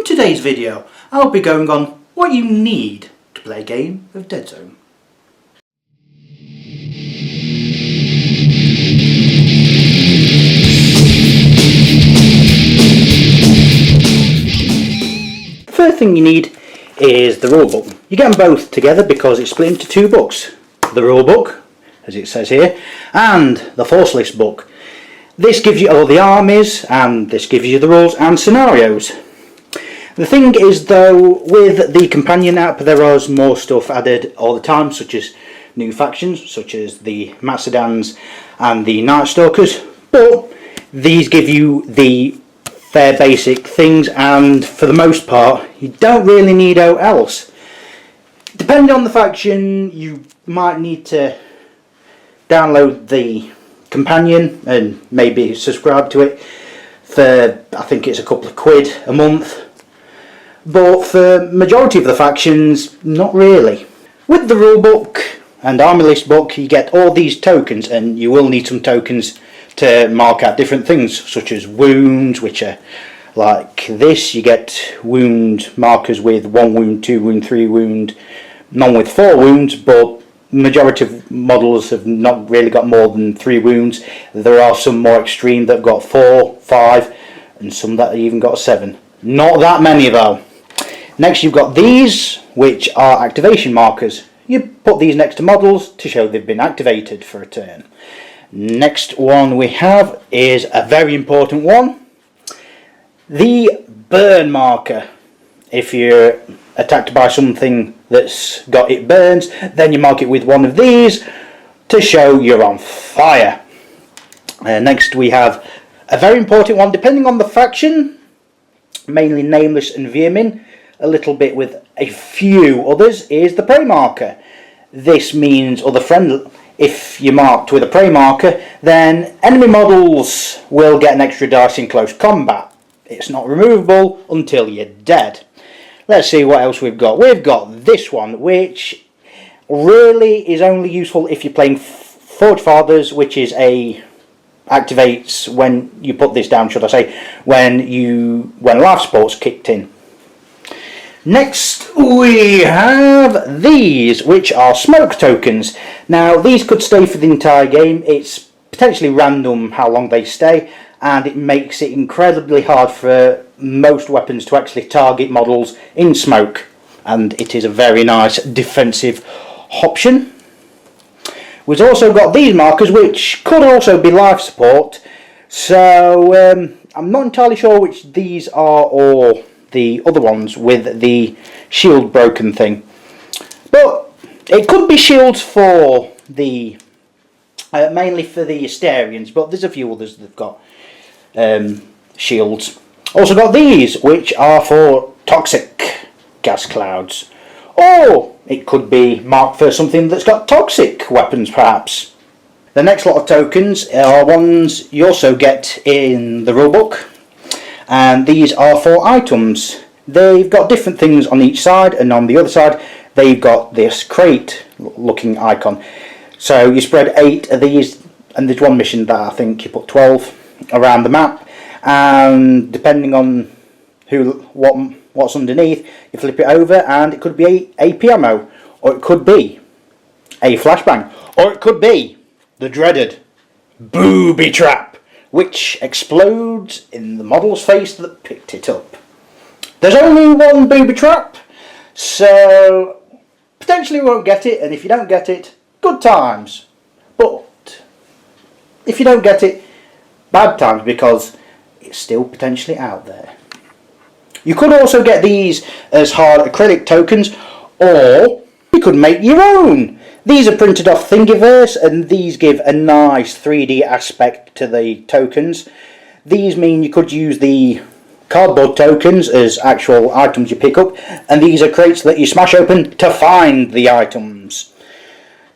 today's video, I'll be going on what you need to play a game of Deadzone. The first thing you need is the rulebook. You get them both together because it's split into two books. The rulebook, as it says here, and the force list book. This gives you all the armies, and this gives you the rules and scenarios. The thing is though, with the companion app there is more stuff added all the time, such as new factions, such as the Macedons and the Night Stalkers, but these give you the fair basic things, and for the most part you don't really need anything else. Depending on the faction, you might need to download the companion and maybe subscribe to it for, I think it's a couple of quid a month, but for majority of the factions, not really. With the rulebook and army list book, you get all these tokens, and you will need some tokens to mark out different things, such as wounds, which are like this. You get wound markers with 1 wound, 2 wound, 3 wound, none with 4 wounds, but majority of models have not really got more than 3 wounds. There are some more extreme that have got 4, 5, and some that even got 7. Not that many though. Next you've got these, which are activation markers. You put these next to models to show they've been activated for a turn. Next one we have is a very important one, the burn marker. If you're attacked by something that's got it burns, then you mark it with one of these to show you're on fire. Next we have a very important one, depending on the faction, mainly Nameless and Vermin, a little bit with a few others, is the prey marker. This means other friend. If you're marked with a prey marker, then enemy models will get an extra dice in close combat. It's not removable until you're dead. Let's see what else we've got. We've got this one, which really is only useful if you're playing Forge Fathers, which is activates when you put this down, should I say, when life support's kicked in. Next we have these, which are smoke tokens. Now these could stay for the entire game. It's potentially random how long they stay, and it makes it incredibly hard for most weapons to actually target models in smoke, and it is a very nice defensive option. We've also got these markers, which could also be life support, so I'm not entirely sure which these are or the other ones with the shield broken thing, but it could be shields for the mainly for the Asterians, but there's a few others that have got shields. Also got these, which are for toxic gas clouds, or it could be marked for something that's got toxic weapons perhaps. The next lot of tokens are ones you also get in the rulebook, and these are for items. They've got different things on each side, and on the other side they've got this crate looking icon. So you spread 8 of these, and there's one mission that I think you put 12 around the map, and depending on what's underneath, you flip it over and it could be AP ammo, or it could be a flashbang, or it could be the dreaded booby trap, which explodes in the model's face that picked it up. There's only one booby trap, so potentially you won't get it, and if you don't get it, good times. But if you don't get it, bad times, because it's still potentially out there. You could also get these as hard acrylic tokens, or you could make your own. These are printed off thingyverse, and these give a nice 3D aspect to the tokens. These mean you could use the cardboard tokens as actual items you pick up, and these are crates that you smash open to find the items.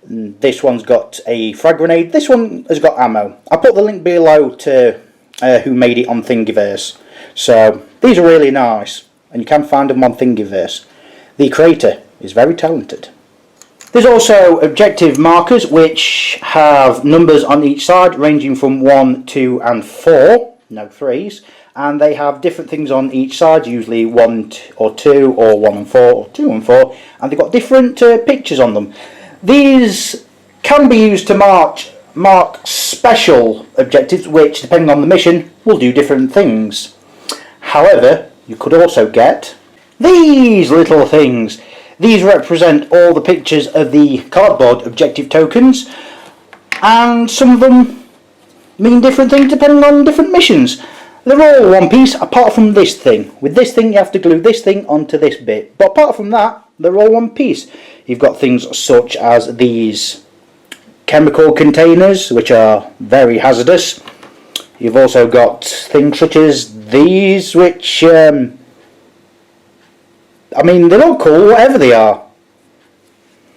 This one's got a frag grenade, this one has got ammo. I'll put the link below to who made it on thingyverse. So these are really nice, and you can find them on thingyverse. The creator is very talented. There's also objective markers, which have numbers on each side ranging from 1, 2 and 4, no 3s, and they have different things on each side, usually 1 or 2 or 1 and 4 or 2 and 4, and they've got different pictures on them. These can be used to mark special objectives, which depending on the mission will do different things. However, you could also get these little things. These represent all the pictures of the cardboard objective tokens, and some of them mean different things depending on different missions. They're all one piece apart from this thing. With this thing you have to glue this thing onto this bit, but apart from that they're all one piece. You've got things such as these chemical containers, which are very hazardous. You've also got things such as these, which I mean, they look cool whatever they are.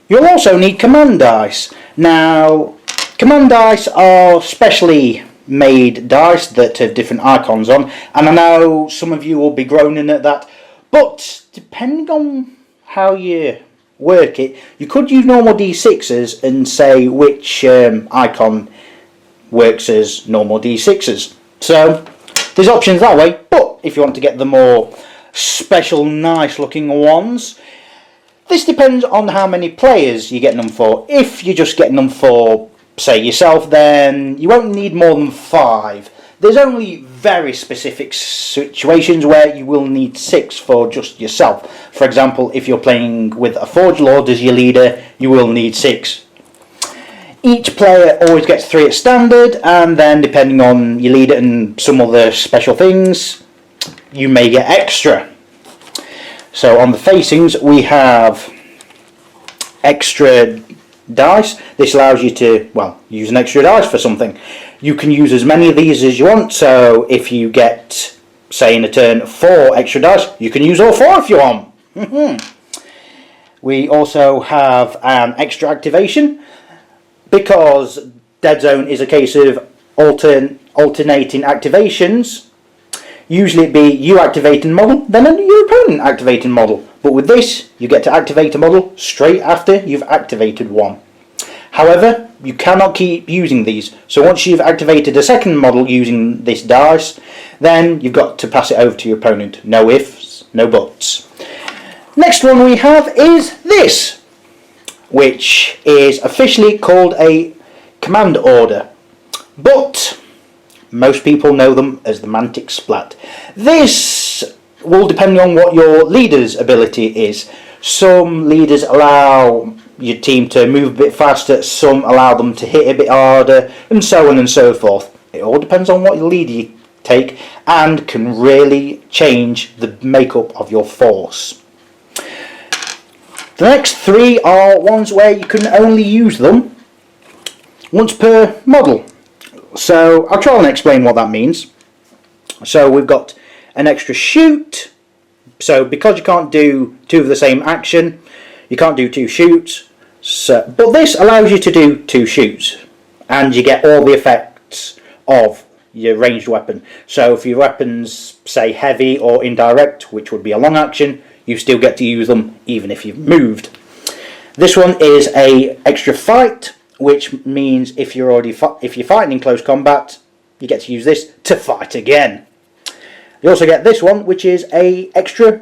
You'll also need command dice. Now, command dice are specially made dice that have different icons on, and I know some of you will be groaning at that, but depending on how you work it, you could use normal D6s and say which icon works as normal D6s. So there's options that way, but if you want to get the more special nice looking ones, this depends on how many players you're getting them for. If you're just getting them for, say, yourself, then you won't need more than 5. There's only very specific situations where you will need 6 for just yourself. For example, if you're playing with a Forge Lord as your leader, you will need 6. Each player always gets 3 at standard, and then depending on your leader and some other special things, you may get extra. So on the facings we have extra dice. This allows you to, well, use an extra dice for something. You can use as many of these as you want, so if you get, say in a turn, 4 extra dice, you can use all 4 if you want. We also have an extra activation, because Deadzone is a case of alternating activations. Usually it'd be you activating model, then your opponent activating model. But with this, you get to activate a model straight after you've activated one. However, you cannot keep using these. So once you've activated a second model using this dice, then you've got to pass it over to your opponent. No ifs, no buts. Next one we have is this, which is officially called a command order, but most people know them as the Mantic Splat. This will depend on what your leader's ability is. Some leaders allow your team to move a bit faster, some allow them to hit a bit harder, and so on and so forth. It all depends on what your leader you take, and can really change the makeup of your force. The next 3 are ones where you can only use them once per model. So I'll try and explain what that means. So we've got an extra shoot. So because you can't do 2 of the same action, you can't do 2 shoots. So, but this allows you to do 2 shoots, and you get all the effects of your ranged weapon. So if your weapon's, say, heavy or indirect, which would be a long action, you still get to use them even if you've moved. This one is a extra fight, which means if you're fighting in close combat, you get to use this to fight again. You also get this one, which is a extra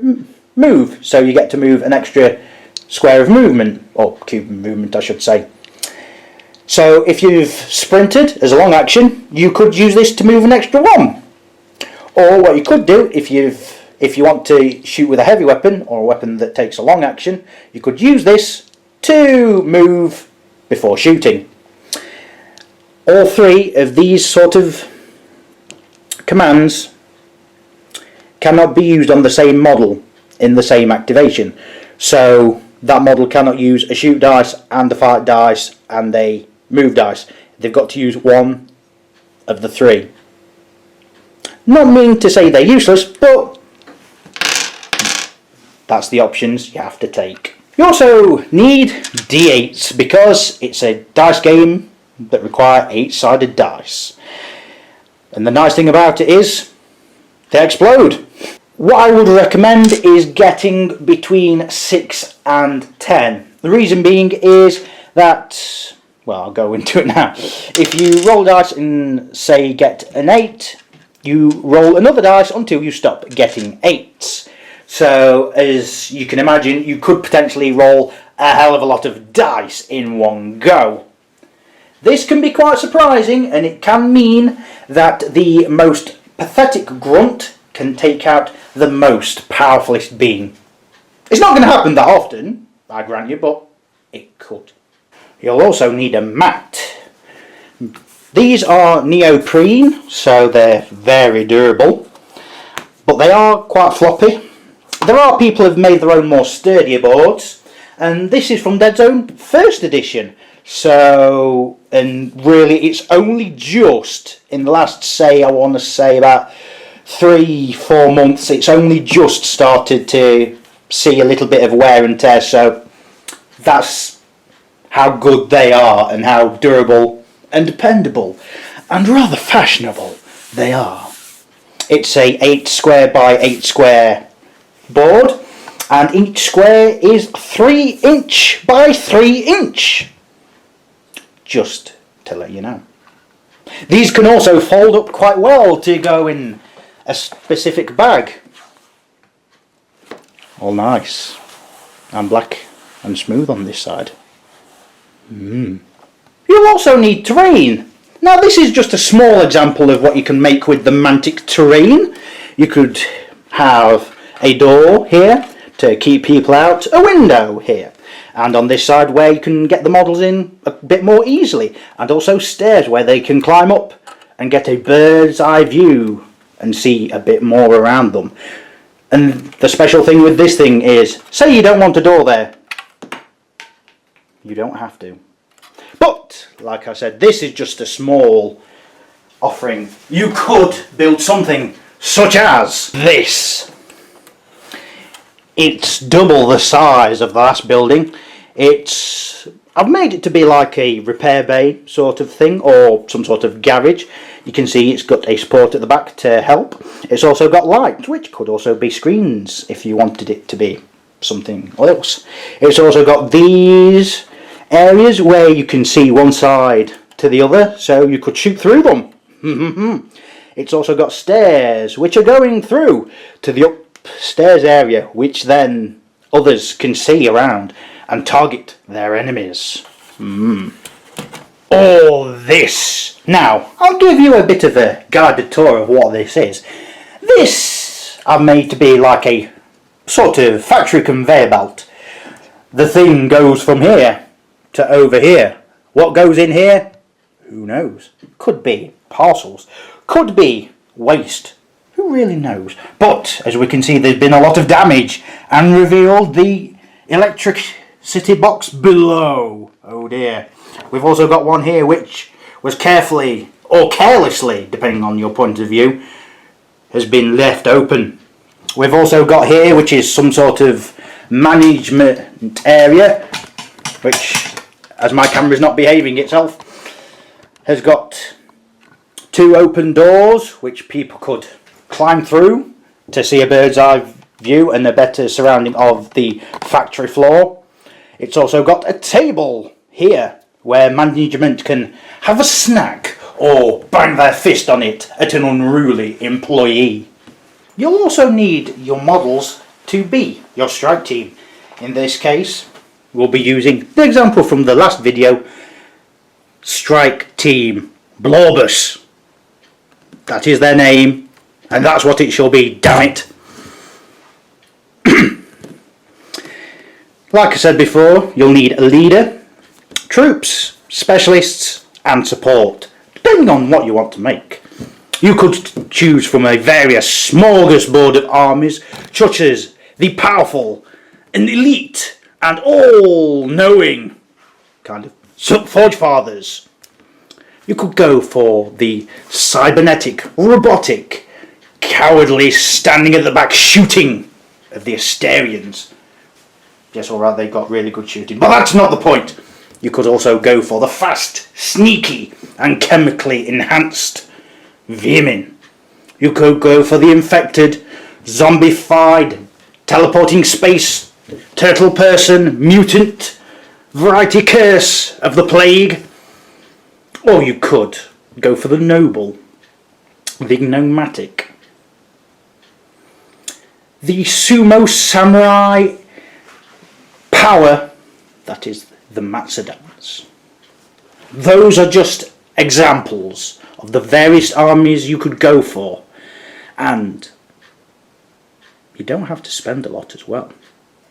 move, so you get to move an extra square of movement, or cube movement I should say. So if you've sprinted as a long action, you could use this to move an extra 1. Or what you could do, if you want to shoot with a heavy weapon, or a weapon that takes a long action, you could use this to move before shooting. All 3 of these sort of commands cannot be used on the same model in the same activation. So that model cannot use a shoot dice and a fight dice and a move dice. They've got to use one of the 3. Not meaning to say they're useless, but that's the options you have to take. You also need D8s, because it's a dice game that require 8-sided dice. And the nice thing about it is they explode. What I would recommend is getting between 6 and 10. The reason being is that, well, I'll go into it now. If you roll dice and say get an 8, you roll another dice until you stop getting 8s. So, as you can imagine, you could potentially roll a hell of a lot of dice in one go. This can be quite surprising, and it can mean that the most pathetic grunt can take out the most powerfulest being. It's not going to happen that often, I grant you, but it could. You'll also need a mat. These are neoprene, so they're very durable, but they are quite floppy. There are people who have made their own more sturdier boards, and this is from Deadzone 1st edition. So, and really it's only just in the last, I want to say about 3-4 months, it's only just started to see a little bit of wear and tear, so that's how good they are and how durable and dependable and rather fashionable they are. It's a 8 square by 8 square board, and each square is 3 inch by 3 inch. Just to let you know. These can also fold up quite well to go in a specific bag. All nice and black and smooth on this side. You'll also need terrain. Now this is just a small example of what you can make with the Mantic terrain. You could have a door here to keep people out, a window here, and on this side where you can get the models in a bit more easily, and also stairs where they can climb up and get a bird's eye view and see a bit more around them. And the special thing with this thing is, say you don't want a door there, you don't have to. But, like I said, this is just a small offering. You could build something such as this. It's double the size of the last building. I've made it to be like a repair bay sort of thing, or some sort of garage. You can see it's got a support at the back to help. It's also got lights, which could also be screens if you wanted it to be something else. It's also got these areas where you can see one side to the other, so you could shoot through them. It's also got stairs which are going through to the upstairs area, which then others can see around and target their enemies. All this. Now, I'll give you a bit of a guided tour of what this is. This I've made to be like a sort of factory conveyor belt. The thing goes from here to over here. What goes in here? Who knows? Could be parcels. Could be waste. Who really knows? But, as we can see, there's been a lot of damage and revealed the electricity box below. Oh dear. We've also got one here which was carefully, or carelessly, depending on your point of view, has been left open. We've also got here, which is some sort of management area, which, as my camera is not behaving itself, has got 2 open doors which people could climb through to see a bird's eye view and a better surrounding of the factory floor. It's also got a table here where management can have a snack or bang their fist on it at an unruly employee. You'll also need your models to be your strike team. In this case, we'll be using the example from the last video, Strike Team Blorbus. That is their name, and that's what it shall be, damn it. Like I said before, you'll need a leader, troops, specialists, and support, depending on what you want to make. You could choose from a various smorgasbord of armies, such as the powerful and elite and all-knowing kind of Forge Fathers. You could go for the cybernetic, robotic, cowardly, standing at the back shooting of the Asterians. Yes, alright, they've got really good shooting, but that's not the point. You could also go for the fast, sneaky, and chemically enhanced vermin. You could go for the infected, zombified, teleporting space, turtle person, mutant, variety curse of the plague. Or you could go for the noble, the Nomadic, the Sumo Samurai Power, that is the Matsudans. Those are just examples of the various armies you could go for, and you don't have to spend a lot as well.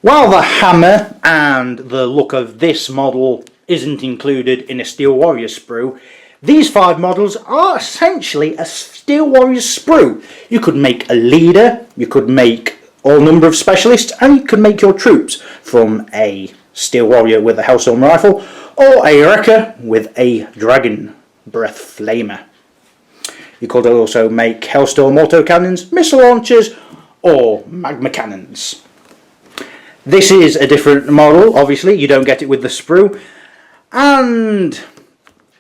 While the hammer and the look of this model isn't included in a Steel Warrior sprue, these 5 models are essentially a Steel Warrior sprue. You could make a leader, you could make all number of specialists, and you could make your troops from a Steel Warrior with a Hellstorm rifle or a Wrecker with a Dragon Breath Flamer. You could also make Hellstorm autocannons, missile launchers, or magma cannons. This is a different model, obviously, you don't get it with the sprue, and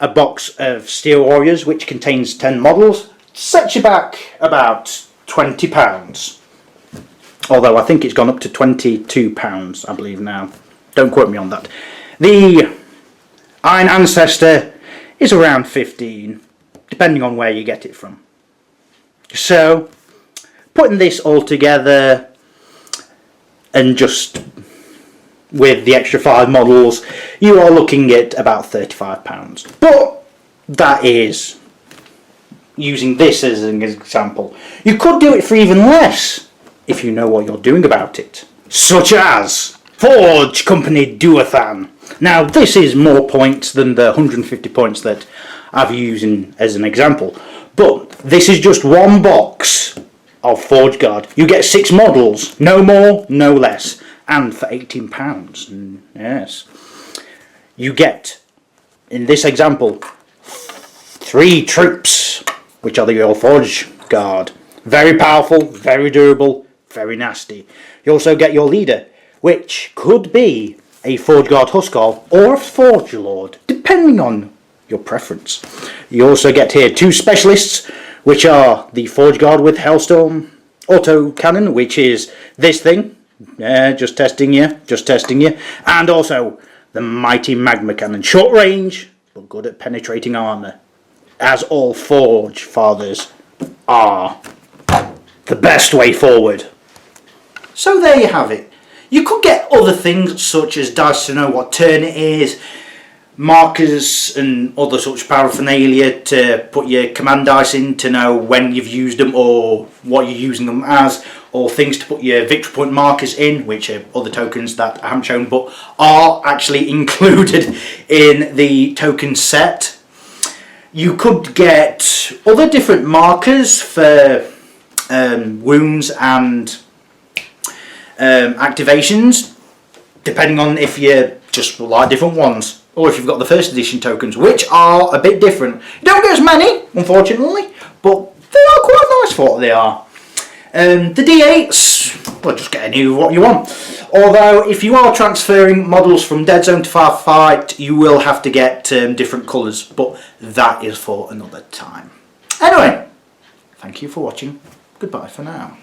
a box of Steel Warriors which contains 10 models sets you back about £20. Although I think it's gone up to £22, I believe now. Don't quote me on that. The Iron Ancestor is around 15, depending on where you get it from. So, putting this all together, and just with the extra 5 models, you are looking at about £35. But that is using this as an example. You could do it for even less if you know what you're doing about it. Such as Forge Company Duathan. Now this is more points than the 150 points that I've used as an example. But this is just one box of Forge Guard. You get 6 models, no more, no less, and for £18. Yes. You get, in this example, 3 troops, which are your Forge Guard. Very powerful, very durable, very nasty. You also get your leader, which could be a Forge Guard Huskar or a Forge Lord, depending on your preference. You also get here 2 specialists, which are the Forge Guard with Hellstorm auto cannon, which is this thing. Just testing you, and also the mighty magma cannon, short range but good at penetrating armor, as all Forge Fathers are. The best way forward. So there you have it. You could get other things such as dice to know what turn it is, markers and other such paraphernalia to put your command dice in to know when you've used them or what you're using them as, or things to put your victory point markers in, which are other tokens that I haven't shown but are actually included in the token set. You could get other different markers for wounds and activations, depending on if you just like different ones, or if you've got the first edition tokens, which are a bit different. You don't get as many, unfortunately, but they are quite nice for what they are. The D8s, well, just get any of what you want. Although, if you are transferring models from Deadzone to Firefight, you will have to get different colours, but that is for another time. Anyway, thank you for watching. Goodbye for now.